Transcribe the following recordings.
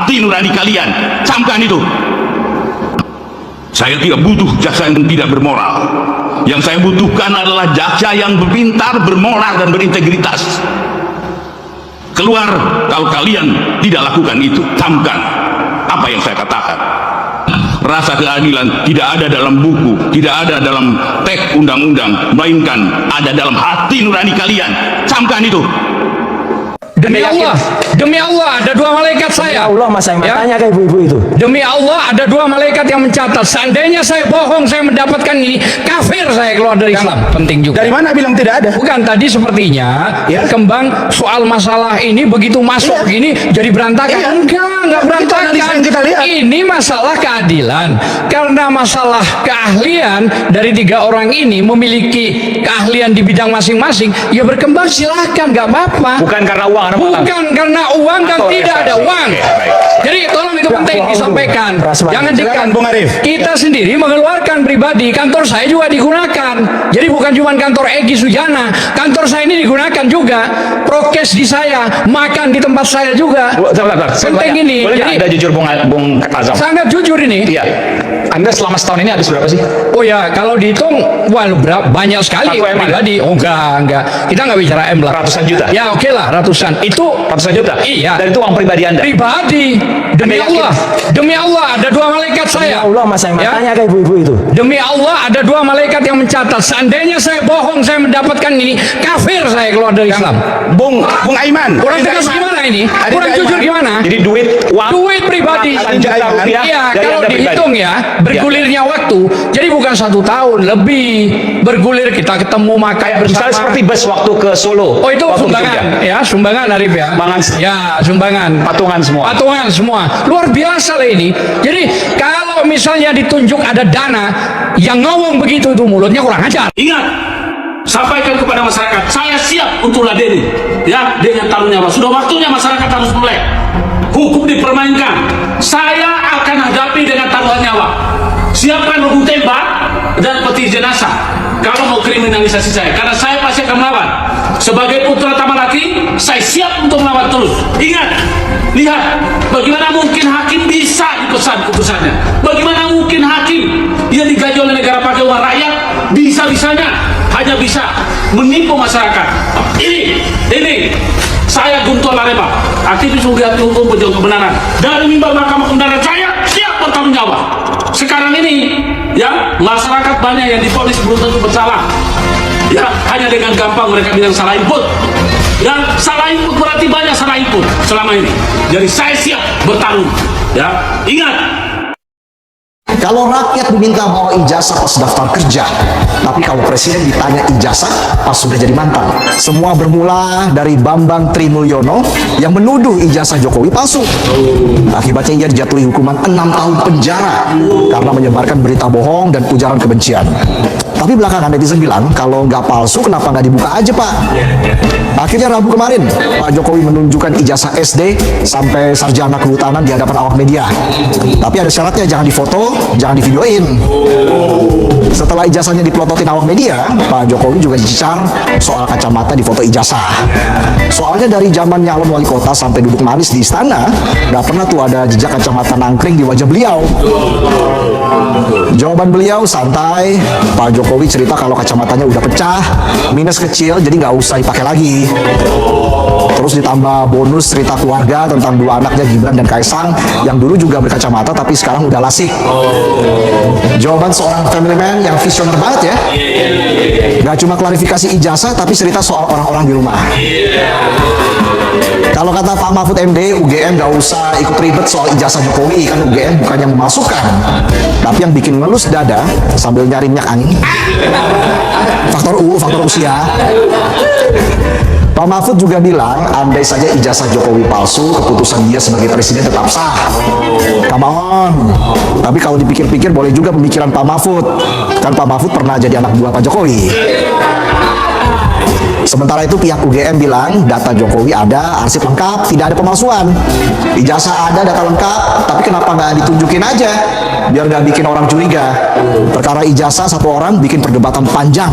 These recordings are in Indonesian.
hati nurani kalian. Camkan itu. Saya tidak butuh jaksa yang tidak bermoral. Yang saya butuhkan adalah jaksa yang berpintar, bermoral, dan berintegritas. Keluar kalau kalian tidak lakukan itu. Camkan apa yang saya katakan. Rasa keadilan tidak ada dalam buku, tidak ada dalam teks undang-undang, melainkan ada dalam hati nurani kalian. Camkan itu. Demi Allah, ada dua malaikat saya. Ya Allah, Mas Aiman, tanya ke ibu-ibu itu. Demi Allah, ada dua malaikat yang mencatat. Seandainya saya bohong, saya mendapatkan ini, kafir saya keluar dari Islam. Penting juga. Dari mana bilang tidak ada? Bukan, tadi sepertinya kembang soal masalah ini begitu masuk begini jadi berantakan. Enggak berantakan. Kita lihat. Ini masalah keadilan. Karena masalah keahlian dari tiga orang ini memiliki keahlian di bidang masing-masing, ya berkembang silahkan, nggak apa-apa. Bukan karena uang. Bukan karena uang dan tidak ada uang. Jadi tolong itu penting disampaikan. Jangan dikan. Kita sendiri mengeluarkan pribadi. Kantor saya juga digunakan. Jadi bukan cuma kantor Egy Sujana. Kantor saya ini digunakan juga. Prokes di saya, makan di tempat saya juga. Penting ini. Boleh jadi, Anda jujur Bung Azam? Sangat jujur ini. Iya. Anda selama setahun ini habis berapa sih? Oh ya, kalau dihitung, wah berapa banyak sekali pribadi. Oh enggak. Kita nggak bicara M lah. Ratusan juta. Ya oke lah, ratusan. Itu Ratusan juta? Iya. Dan itu uang pribadi Anda? Pribadi. Demi Allah, ada dua malaikat saya. Ya Allah, Mas Aiman, tanya ke ibu-ibu itu. Demi Allah, ada dua malaikat yang mencatat. Seandainya saya bohong, saya mendapatkan ini, kafir saya keluar dari Islam. Bung Aiman. Kurang tegas gimana ini? Kurang jujur gimana? Jadi duit pribadi. Iya, kalau dihitung ya, bergulirnya waktu. Jadi bukan 1 tahun, lebih bergulir kita ketemu makan bersama. Misalnya seperti bus waktu ke Solo. Oh itu sumbangan, ya sumbangan Arif ya. Ya sumbangan. Patungan semua. Luar biasa lah ini. Jadi kalau misalnya ditunjuk ada dana yang ngomong begitu itu mulutnya kurang ajar. Ingat, sampaikan kepada masyarakat, saya siap untuk ladeni ya dengan taruh nyawa. Sudah waktunya masyarakat harus mulai. Hukum dipermainkan, saya akan hadapi dengan taruhan nyawa. Siapkan hukum tembak dan peti jenazah kalau mau kriminalisasi saya, karena saya pasti akan melawan. Sebagai putra Tamalaki, saya siap untuk melawan terus. Ingat, lihat bagaimana mungkin hakim bisa dipesan putusannya. Bagaimana mungkin hakim yang digaji oleh negara pakai uang rakyat bisa-bisanya hanya bisa menipu masyarakat. Ini saya Guntur Lareba, aktivis hukum pejuang kebenaran. Dari mimbar Mahkamah Kebenaran saya siap bertanggung jawab. Sekarang ini ya masyarakat banyak yang divonis belum tentu bersalah. Ya hanya dengan gampang mereka bilang salah input. Ya salah input berarti banyak salah input selama ini. Jadi saya siap bertarung. Ya ingat. Kalau rakyat diminta bawa ijazah pas daftar kerja, tapi kalau presiden ditanya ijazah pas sudah jadi mantan. Semua bermula dari Bambang Trimulyono yang menuduh ijazah Jokowi palsu. Akibatnya ia dijatuhi hukuman 6 tahun penjara karena menyebarkan berita bohong dan ujaran kebencian. Tapi belakangan netizen bilang, kalau nggak palsu kenapa nggak dibuka aja Pak? Akhirnya Rabu kemarin, Pak Jokowi menunjukkan ijazah SD sampai sarjana kehutanan di hadapan awak media. Tapi ada syaratnya, jangan difoto, jangan divideoin. Setelah ijazahnya dipelototin awak media, Pak Jokowi juga dicecar soal kacamata di foto ijazah. Soalnya dari zaman nyalon wali kota sampai duduk manis di istana, nggak pernah tuh ada jejak kacamata nangkring di wajah beliau. Jawaban beliau santai, Pak Jokowi cerita kalau kacamatanya udah pecah, minus kecil, jadi nggak usah dipakai lagi. Terus ditambah bonus cerita keluarga tentang dua anaknya Gibran dan Kaisang yang dulu juga berkacamata tapi sekarang udah lasik. Jawaban seorang family man yang visioner banget ya. Nggak cuma klarifikasi ijazah tapi cerita soal orang-orang di rumah. Kalau kata Pak Mahfud MD, UGM nggak usah ikut ribet soal ijazah Jokowi, kan UGM bukan yang memasukkan, tapi yang bikin ngelus dada sambil nyari minyak angin. Faktor usia. Pak Mahfud juga bilang, andai saja ijazah Jokowi palsu, keputusan dia sebagai presiden tetap sah. Come on. Tapi kalau dipikir-pikir boleh juga pemikiran Pak Mahfud. Kan Pak Mahfud pernah jadi anak buah Pak Jokowi. Sementara itu pihak UGM bilang data Jokowi ada, arsip lengkap, tidak ada pemalsuan. Ijazah ada, data lengkap, tapi kenapa nggak ditunjukin aja? Biar nggak bikin orang curiga. Perkara ijazah satu orang bikin perdebatan panjang.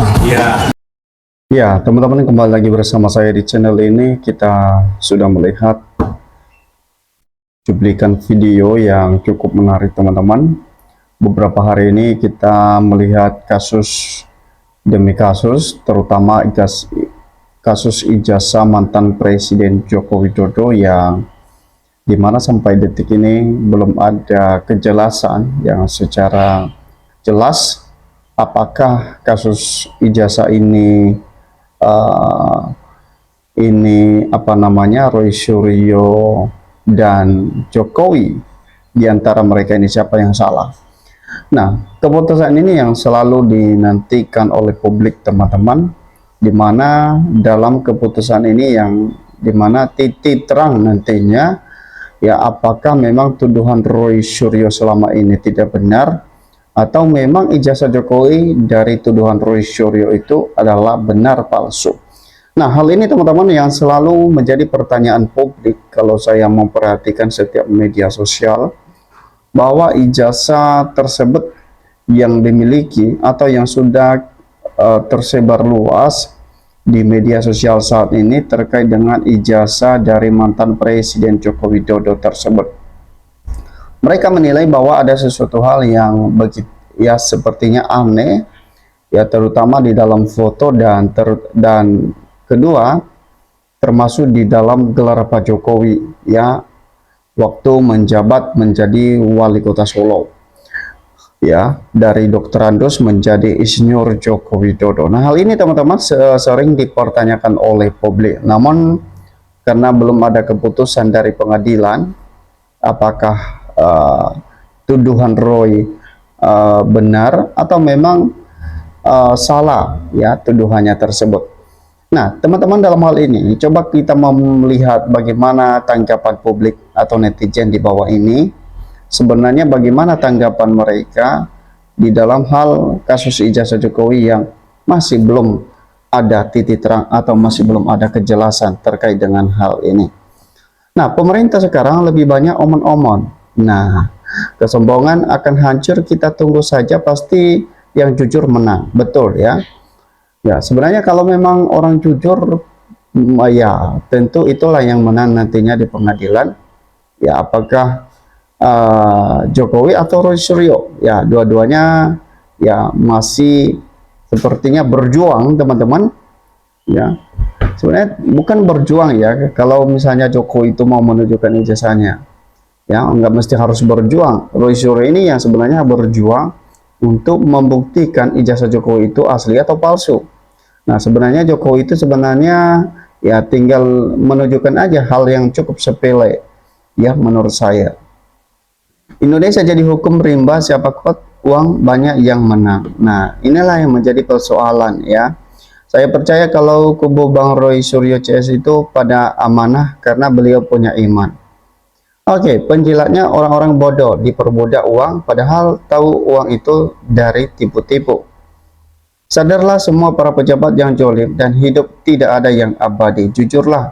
Ya, teman-teman kembali lagi bersama saya di channel ini. Kita sudah melihat cuplikan video yang cukup menarik teman-teman. Beberapa hari ini kita melihat kasus demi kasus, terutama kasus ijazah mantan Presiden Joko Widodo yang dimana sampai detik ini belum ada kejelasan yang secara jelas apakah kasus ijazah ini Roy Suryo dan Jokowi, di antara mereka ini siapa yang salah. Nah, keputusan ini yang selalu dinantikan oleh publik teman-teman, di mana dalam keputusan ini yang dimana titik terang nantinya ya apakah memang tuduhan Roy Suryo selama ini tidak benar, atau memang ijazah Jokowi dari tuduhan Roy Suryo itu adalah benar palsu. Nah, hal ini teman-teman yang selalu menjadi pertanyaan publik kalau saya memperhatikan setiap media sosial, bahwa ijazah tersebut yang dimiliki atau yang sudah tersebar luas di media sosial saat ini terkait dengan ijazah dari mantan Presiden Joko Widodo tersebut. Mereka menilai bahwa ada sesuatu hal yang ya sepertinya aneh, ya terutama di dalam foto dan kedua termasuk di dalam gelar Pak Jokowi ya waktu menjabat menjadi wali kota Solo, ya dari Dr. Andos menjadi Insinyur Joko Widodo. Nah, hal ini teman-teman sering dipertanyakan oleh publik, namun karena belum ada keputusan dari pengadilan apakah tuduhan Roy benar atau memang salah ya tuduhannya tersebut. Nah, teman-teman, dalam hal ini coba kita melihat bagaimana tanggapan publik atau netizen di bawah ini. Sebenarnya bagaimana tanggapan mereka di dalam hal kasus ijazah Jokowi yang masih belum ada titik terang atau masih belum ada kejelasan terkait dengan hal ini. Nah, pemerintah sekarang lebih banyak omon-omon. Nah, kesombongan akan hancur, kita tunggu saja, pasti yang jujur menang. Betul ya. Ya, sebenarnya kalau memang orang jujur, ya tentu itulah yang menang nantinya di pengadilan. Ya, apakah Jokowi atau Roy Suryo? Ya, dua-duanya ya masih sepertinya berjuang, teman-teman. Ya, sebenarnya bukan berjuang ya. Kalau misalnya Jokowi itu mau menunjukkan ijazahnya, ya nggak mesti harus berjuang. Roy Suryo ini yang sebenarnya berjuang untuk membuktikan ijazah Jokowi itu asli atau palsu. Nah, sebenarnya Jokowi itu sebenarnya ya tinggal menunjukkan aja hal yang cukup sepele ya menurut saya. Indonesia jadi hukum rimba, siapa kuat uang banyak yang menang. Nah, inilah yang menjadi persoalan ya. Saya percaya kalau kubu Bang Roy Suryo CS itu pada amanah karena beliau punya iman. Oke, penjilatnya orang-orang bodoh diperbudak uang padahal tahu uang itu dari tipu-tipu. Sadarlah semua para pejabat yang jolim dan hidup tidak ada yang abadi. Jujurlah,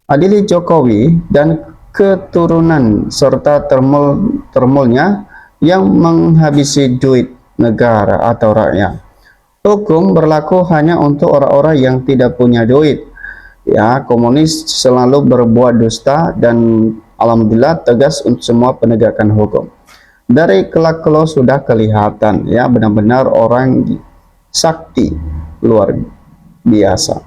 adili Jokowi dan keturunan serta termulnya yang menghabisi duit negara atau rakyat. Hukum berlaku hanya untuk orang-orang yang tidak punya duit. Ya, komunis selalu berbuat dusta dan alhamdulillah tegas untuk semua penegakan hukum. Dari kelak-kelok sudah kelihatan ya, benar-benar orang sakti luar biasa.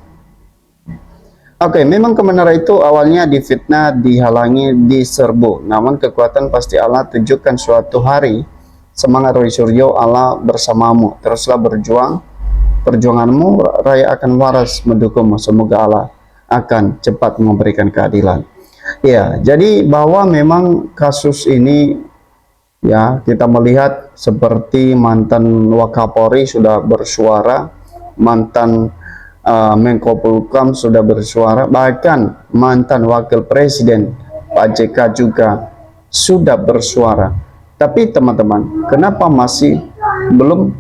Oke, memang kebenaran itu awalnya difitnah, dihalangi, diserbu. Namun kekuatan pasti Allah tunjukkan suatu hari. Semangat Roy Suryo, Allah bersamamu. Teruslah berjuang. Perjuanganmu, rakyat akan waras mendukungmu. Semoga Allah akan cepat memberikan keadilan. Ya, jadi bahwa memang kasus ini ya kita melihat seperti mantan Wakapolri sudah bersuara, mantan Menko Polhukam sudah bersuara, bahkan mantan Wakil Presiden Pak JK juga sudah bersuara. Tapi teman-teman, kenapa masih belum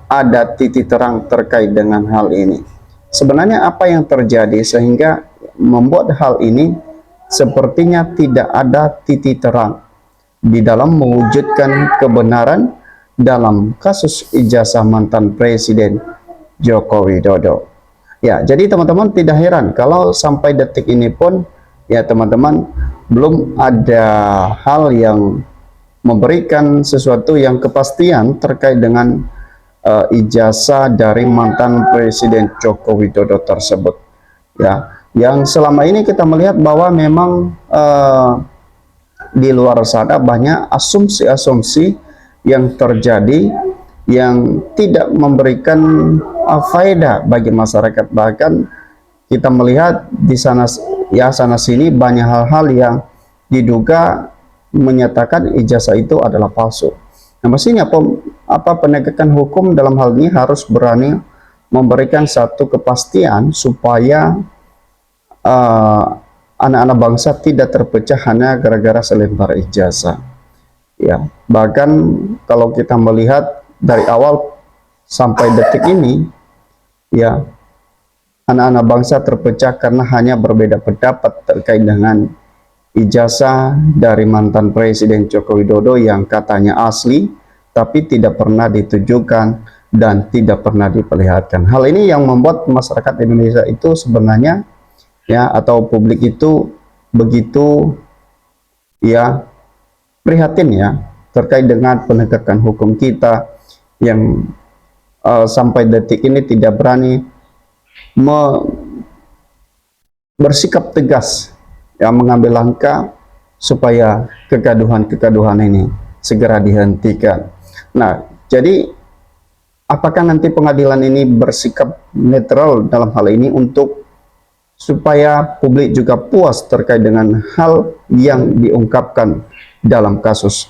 ada titik terang terkait dengan hal ini? Sebenarnya apa yang terjadi sehingga membuat hal ini sepertinya tidak ada titik terang di dalam mewujudkan kebenaran dalam kasus ijazah mantan Presiden Joko Widodo. Ya, jadi teman-teman tidak heran kalau sampai detik ini pun ya teman-teman belum ada hal yang memberikan sesuatu yang kepastian terkait dengan ijazah dari mantan Presiden Joko Widodo tersebut. Ya, yang selama ini kita melihat bahwa memang di luar sana banyak asumsi-asumsi yang terjadi yang tidak memberikan faedah bagi masyarakat. Bahkan kita melihat di sana ya sana sini banyak hal-hal yang diduga menyatakan ijazah itu adalah palsu. Nah, mestinya penegakan hukum dalam hal ini harus berani memberikan satu kepastian supaya anak-anak bangsa tidak terpecah hanya gara-gara selembar ijazah. Ya, bahkan kalau kita melihat dari awal sampai detik ini, ya, anak-anak bangsa terpecah karena hanya berbeda pendapat terkait dengan ijazah dari mantan Presiden Joko Widodo yang katanya asli, tapi tidak pernah ditujukan dan tidak pernah diperlihatkan. Hal ini yang membuat masyarakat Indonesia itu sebenarnya, ya, atau publik itu begitu, ya, prihatin ya terkait dengan penegakan hukum kita yang sampai detik ini tidak berani bersikap tegas, ya, mengambil langkah supaya kegaduhan-kegaduhan ini segera dihentikan. Nah, jadi apakah nanti pengadilan ini bersikap netral dalam hal ini untuk supaya publik juga puas terkait dengan hal yang diungkapkan dalam kasus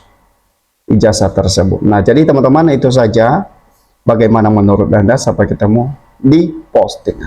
ijazah tersebut. Nah, jadi teman-teman, itu saja. Bagaimana menurut Anda? Sampai ketemu di posting.